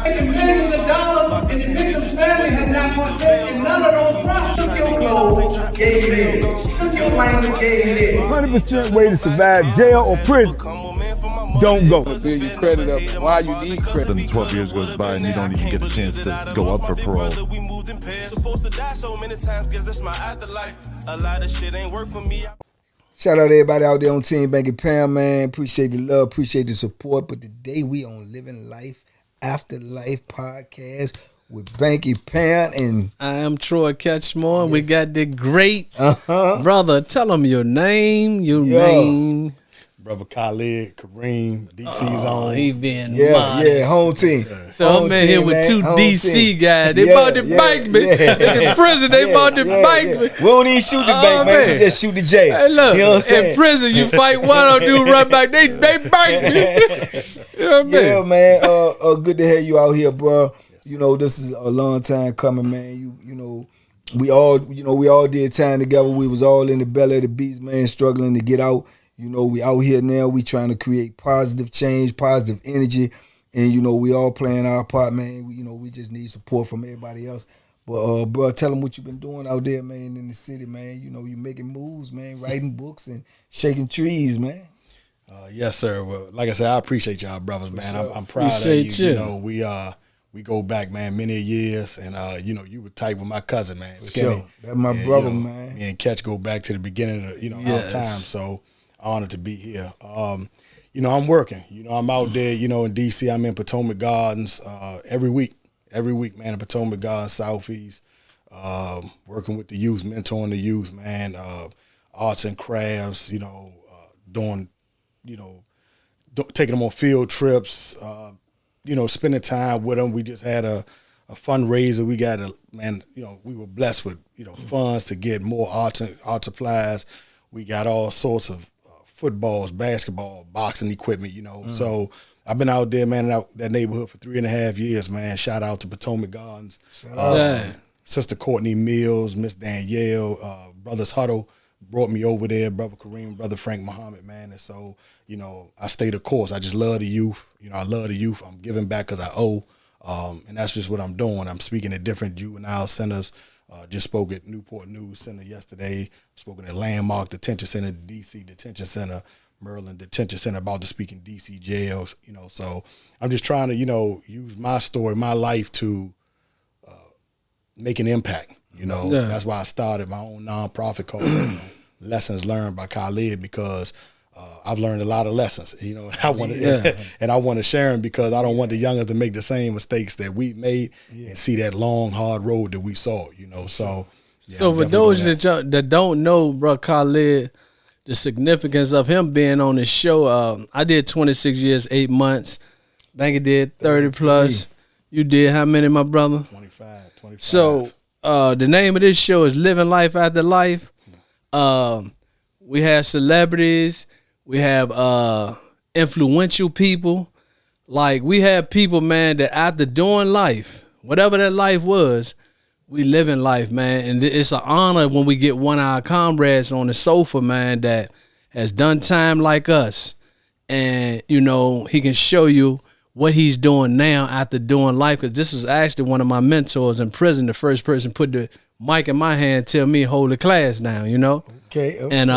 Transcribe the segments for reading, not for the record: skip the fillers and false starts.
Making millions of dollars, and the victim's family have not partaken none of those profits. Took your gold, gave you this. Took your language, gave you this. 100% way to survive jail or prison. Don't go. Build your credit up. Why you need credit? Then 12 years goes by and you don't even get a chance to go up for parole. Shout out to everybody out there on Team Banky Pam, man. Appreciate the love, appreciate the support. But today we on Living Life After Life podcast with Banky Pam and I am Troy Catchmore. Yes. We got the great brother. Tell them your name, name. Brother Khalid, Karim, DC's on. He been modest. Home team. So I'm in here with two DC guys. They about to bank me. In the prison, they about to bank me. We don't even shoot the bank, man. We just shoot the jail. Hey, look, you know what I'm saying? In prison, you fight one or do run back. They bank me. You know what I mean? Yeah, man. Good to have you out here, bro. You know, this is a long time coming, man. You know, we all did time together. We was all in the belly of the beast, man, struggling to get out. You know, we out here now. We trying to create positive change, positive energy, and you know, we all playing our part, man. We just need support from everybody else. But bro, tell them what you been doing out there, man, in the city, man. You know, you making moves, man, writing books and shaking trees, man. Yes, sir. Well, like I said, I appreciate y'all, brothers, man. Sure. I'm proud appreciate of you. You. You know, we go back, man, many years, and you know, you were tight with my cousin, man, Skinny. Sure. That's my brother, you know, man. Me and Catch go back to the beginning of our time. So honored to be here. You know, I'm working. You know, I'm out there. You know, in DC, I'm in Potomac Gardens every week, man. In Potomac Gardens, Southeast, working with the youth, mentoring the youth, man. Arts and crafts. You know, doing, you know, taking them on field trips. You know, spending time with them. We just had a fundraiser. We got we were blessed with, funds to get more art supplies. We got all sorts of footballs, basketball, boxing equipment, So I've been out there, man, in that neighborhood for 3.5 years, man. Shout out to Potomac Gardens. Sister Courtney Mills, Miss Danielle, Brothers Huddle brought me over there, Brother Karim, Brother Frank Muhammad, man. And so, I stay the course. I just love the youth. I love the youth. I'm giving back because I owe. And that's just what I'm doing. I'm speaking at different juvenile centers. Just spoke at Newport News Center yesterday. Spoken at Landmark Detention Center, DC Detention Center, Maryland Detention Center, about to speak in DC jails. So I'm just trying to, use my story, my life to make an impact. That's why I started my own nonprofit called Lessons Learned by Khalid, because I've learned a lot of lessons, and I want to, and I want to share them, because I don't want the youngers to make the same mistakes that we made and see that long, hard road that we saw, So, so for those that don't know, bro, Khalid, the significance of him being on the show, I did 26 years, 8 months. Banky did 30 plus. You did how many, my brother? 25. So the name of this show is Living Life After Life. We have celebrities. We have influential people. Like, we have people, man, that after doing life, whatever that life was, we live in life, man. And it's an honor when we get one of our comrades on the sofa, man, that has done time like us. And, he can show you what he's doing now after doing life. Because this was actually one of my mentors in prison, the first person put the mic in my hand, tell me hold the class down, Okay. And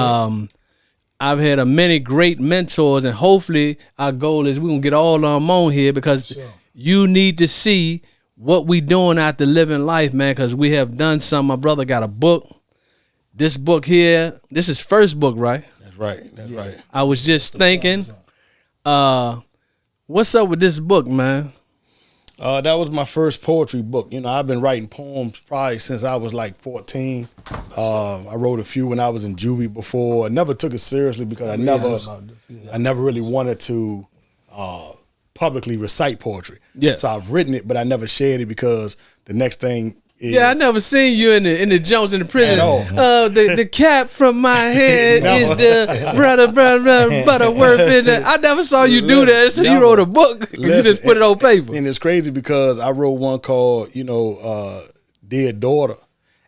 I've had many great mentors, and hopefully our goal is we're going to get all of them on here, because you need to see what we doing after living life, man, because we have done some. My brother got a book. This book here, this is first book, right? That's right. That's right. I was just thinking, what's up with this book, man? That was my first poetry book. I've been writing poems probably since I was like 14. I wrote a few when I was in juvie before. I never took it seriously because I never really wanted to publicly recite poetry. Yeah. So I've written it, but I never shared it, because the next thing is, I never seen you in the Jones in the prison. At all. The cap from my head is the brother Butterworth in the. I never saw you do that. So you wrote a book. You just put it on paper. And it's crazy because I wrote one called, Dear Daughter,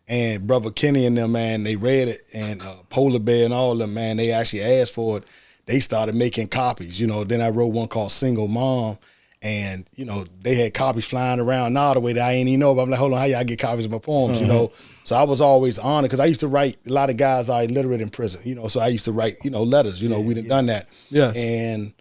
and Brother Kenny and them, man, they read it, and Polar Bear and all of them, man, they actually asked for it. They started making copies, Then I wrote one called Single Mom, And, you know, they had copies flying around now the way that I ain't even know. But I'm like, hold on, how y'all get copies of my poems, you know? So I was always honored because I used to write, a lot of guys are illiterate in prison, you know, so I used to write, you know, letters, you know, we done that. Yes. And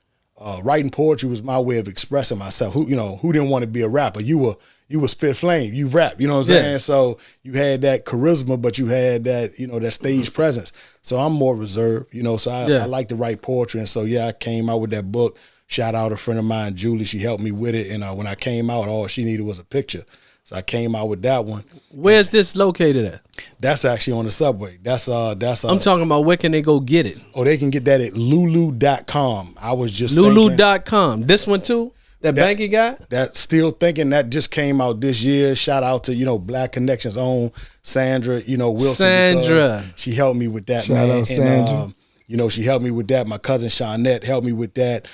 writing poetry was my way of expressing myself. Who didn't want to be a rapper? You were spit flame, you rap, you know what I'm saying? So you had that charisma, but you had that, you know, that stage presence. So I'm more reserved, you know, so I like to write poetry. And so, I came out with that book. Shout out a friend of mine, Julie. She helped me with it. And when I came out, all she needed was a picture. So I came out with that one. Where's this located at? That's actually on the subway. That's I'm talking about where can they go get it? Oh, they can get that at lulu.com. I was just Lulu.com. This one too? That Banky got? That still thinking that just came out this year. Shout out to, you know, Black Connections own Sandra, you know, Wilson. Sandra. She helped me with that, Shout man. out Sandra. And, you know, she helped me with that. My cousin Shawnette helped me with that.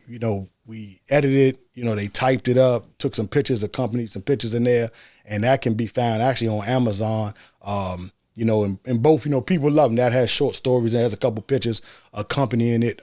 You know, we edited, you know, they typed it up, took some pictures, accompanied some pictures in there, and that can be found actually on Amazon. You know, and both, you know, people love them. That has short stories, and has a couple pictures accompanying it.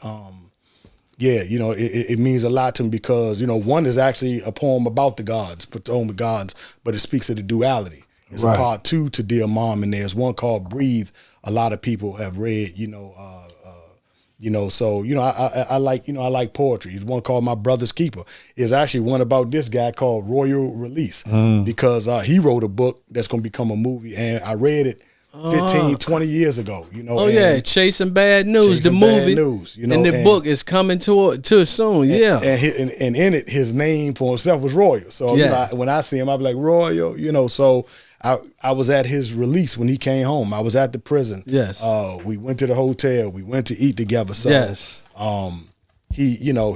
You know, it means a lot to me because, you know, one is actually a poem about the gods, Potomac gods, but it speaks of the duality. It's a part 2 to Dear Mom, and there's one called Breathe. A lot of people have read, you know, so, you know, I like poetry. There's one called My Brother's Keeper. There's actually one about this guy called Royal Release because he wrote a book that's going to become a movie, and I read it 15, 20 years ago, you know. Oh, yeah, Chasing Bad News, the movie. You know, and the book is coming to soon, And in it, his name for himself was Royal. So you know, when I see him, I'll be like, Royal, you know, so I was at his release when he came home. I was at the prison. Yes. We went to the hotel. We went to eat together. So yes. You know,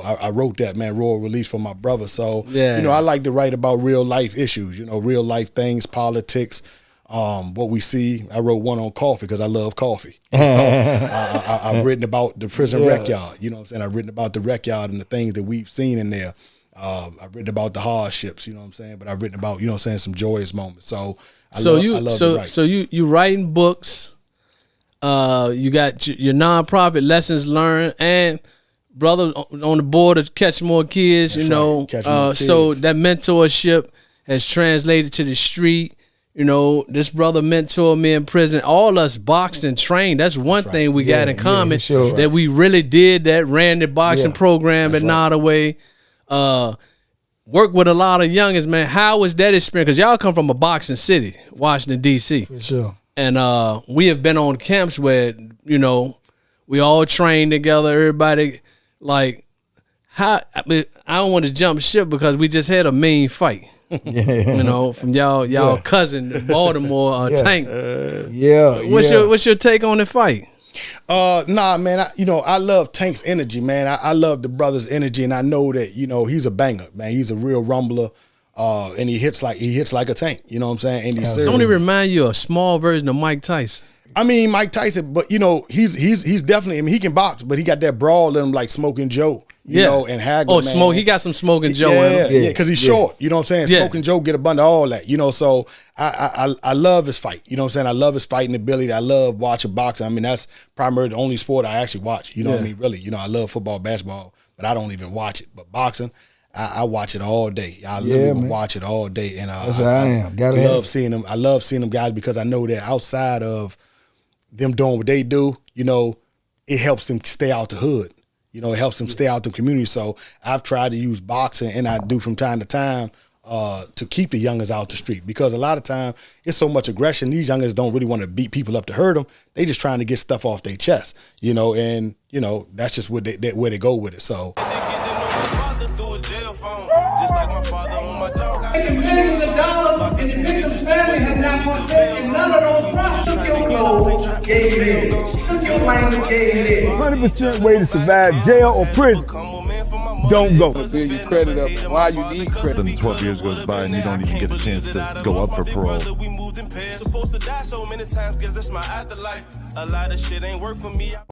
I wrote that, man, Royal Release for my brother. So you know, I like to write about real life issues, you know, real life things, politics, what we see. I wrote one on coffee because I love coffee. I've written about the prison rec yard, you know what I'm saying? I've written about the rec yard and the things that we've seen in there. I've written about the hardships, you know what I'm saying? But I've written about, you know what I'm saying, some joyous moments. So I love to write. So you writing books, you got your nonprofit Lessons Learned, and brother on the board of Catch More Kids, That's you know. right. Catch More Kids. So that mentorship has translated to the street. You know, this brother mentored me in prison. All us boxed and trained. That's one thing we got in common, sure. that we really did that, ran the boxing program at Nottaway. Work with a lot of youngins, man. How was that experience? Because y'all come from a boxing city, Washington, D.C. For sure. And we have been on camps where, you know, we all trained together. Everybody, like, I don't want to jump ship because we just had a mean fight. You know, from y'all cousin Baltimore Tank. What's your take on the fight? Nah, man. I love Tank's energy, man. I love the brother's energy, and I know that, you know, he's a banger, man. He's a real rumbler, and he hits like a tank. You know what I'm saying? And he's Don't he remind you of a small version of Mike Tyson? I mean, Mike Tyson, but you know, he's definitely. I mean, he can box, but he got that brawl in him like Smoking Joe. You know, and Hagler. Oh, Smoke. He got some Smoking Joe in him. Yeah, because he's short. You know what I'm saying? Smoking Joe get a bunch of all that. You know, so I love his fight. You know what I'm saying? I love his fighting ability. I love watching boxing. I mean, that's primarily the only sport I actually watch. You know what I mean? Really. You know, I love football, basketball, but I don't even watch it. But boxing, I watch it all day. I literally watch it all day. And that's how I am. Love seeing them. I love seeing them guys because I know that outside of them doing what they do, you know, it helps them stay out the hood. You know, it helps them stay out the community. So I've tried to use boxing, and I do from time to time, to keep the youngers out the street, because a lot of time it's so much aggression. These youngers don't really want to beat people up to hurt them. They just trying to get stuff off their chest, you know, and you know that's just where they go with it. So. Making millions of dollars, and the victim's family have not partaken. None of those fronts took your clothes, gave you this. Took your language, gave you this. 100% way to survive jail or prison. Don't go. Build your credit up. Why you need credit? Then 12 years goes by and you don't even get a chance to go up for parole. Supposed to die so many times, guess that's my afterlife. A lot of shit ain't work for me.